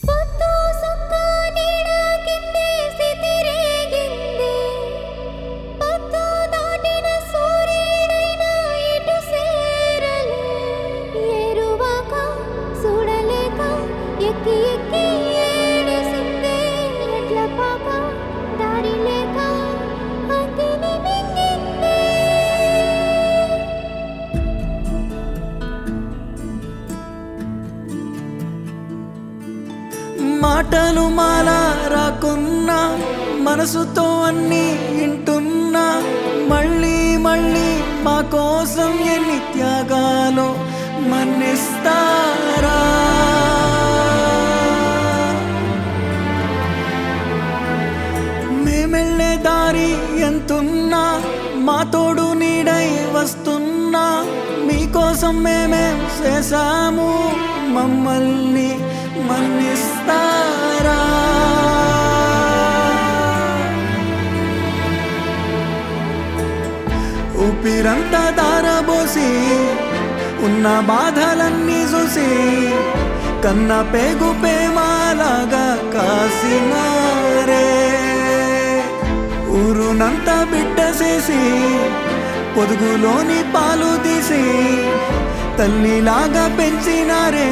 పొద్దు సుక్క నీడ కిందేసి తిరిగింది. పొద్దు దాటిన సూర్యుడైనా ఎటు సేరలే. ఎరువాక చూడలేక ఎక్కి ఎక్కి ఏడిసిందే. ఎట్ల పాక దారి లేక అగ్గిని మింగిందే. మాటలు మాలా రాకున్నా మనసుతో అన్నీ వింటున్నా. మళ్ళీ మళ్ళీ మా కోసం ఎన్ని త్యాగాలో మన్నిస్తారా. మేమెళ్ళే దారి ఎంతున్నా మా తోడు నీడై వస్తున్నా. మీకోసం మేమేం చేశాము మమ్మల్ని మన్నిస్తారా. ఊపిరంతా దారబోసి ఉన్న బాధలన్నీ చూసి కన్న పేగు పేమాలాగా కాసినారే. ఊరునంతా బిడ్డ చేసి పొదుగులోని పాలు తీసి తల్లిలాగా పెంచినారే.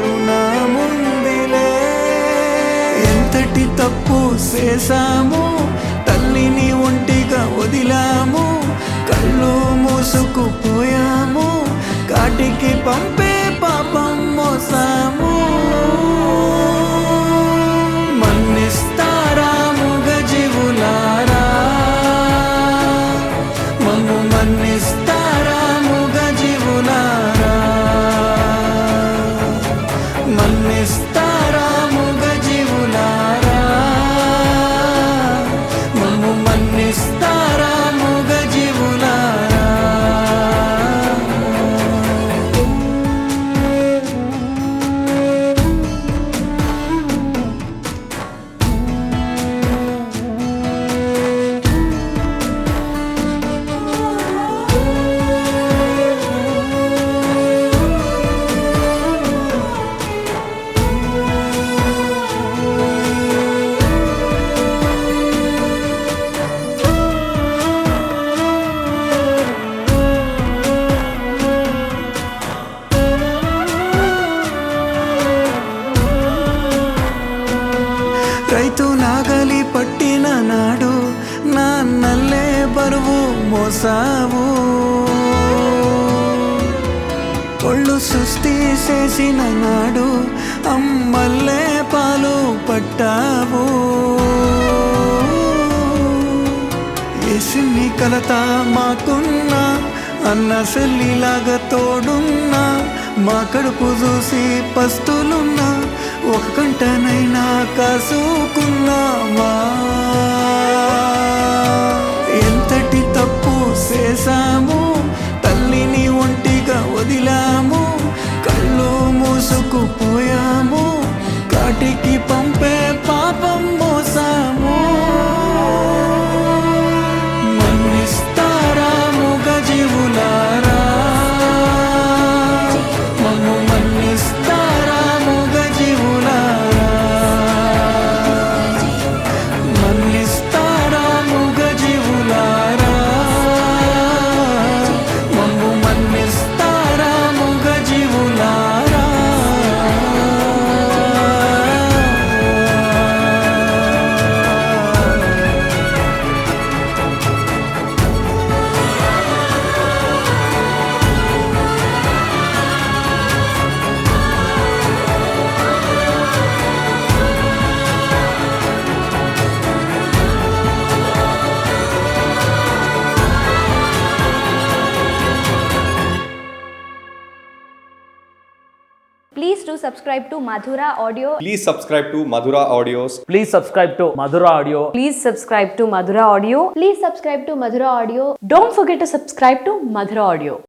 రుణముందిలే. ఎంతటి తప్పు చేశాము తల్లిని ఒంటిగా వదిలాము. కళ్ళు మూసుకుపోయాము కాటికి పంపే పాపం మోసాము. మన్నిస్తారా మూగజీవులారా. మమ్ము మన్నిస్తారా మూగజీవులారా. మన్నిస్తారా మూగజీవులారా. మమ్ము మన్నిస్తారా మూగజీవులారా. రైతు నాగలి పట్టిన నాడు నాన్నల్లే బరువు మోసావు. ఒళ్ళు సృష్టి చేసిన నాడు అమ్మల్లే పాలు పట్టావు. ఎసిన్ని కలత మాకున్నా అన్న సెల్లిలాగా తోడున్నా. మా కడుపు చూసి పస్తులున్నా ఒక గంటనైనా కాసుకున్నామా. ఎంతటి తప్పు చేశాము తల్లిని ఒంటిగా వదిలాము. కళ్ళు మూసుకుపోయాము కాటికి పంపే పాపం మోసాము. మన్నిస్తారా మూగజీవులారా. మమ్ము మన్నిస్తారా మూగజీవులారా. మన్నిస్తారా మూగజీవులారా. మమ్ము మన్నిస్తారా మూగజీవులారా. Please do subscribe to Madhura Audio. Please subscribe to Madhura Audios. Please subscribe to Madhura Audio. Please subscribe to Madhura Audio. Please subscribe to Madhura Audio. Don't forget to subscribe to Madhura Audio.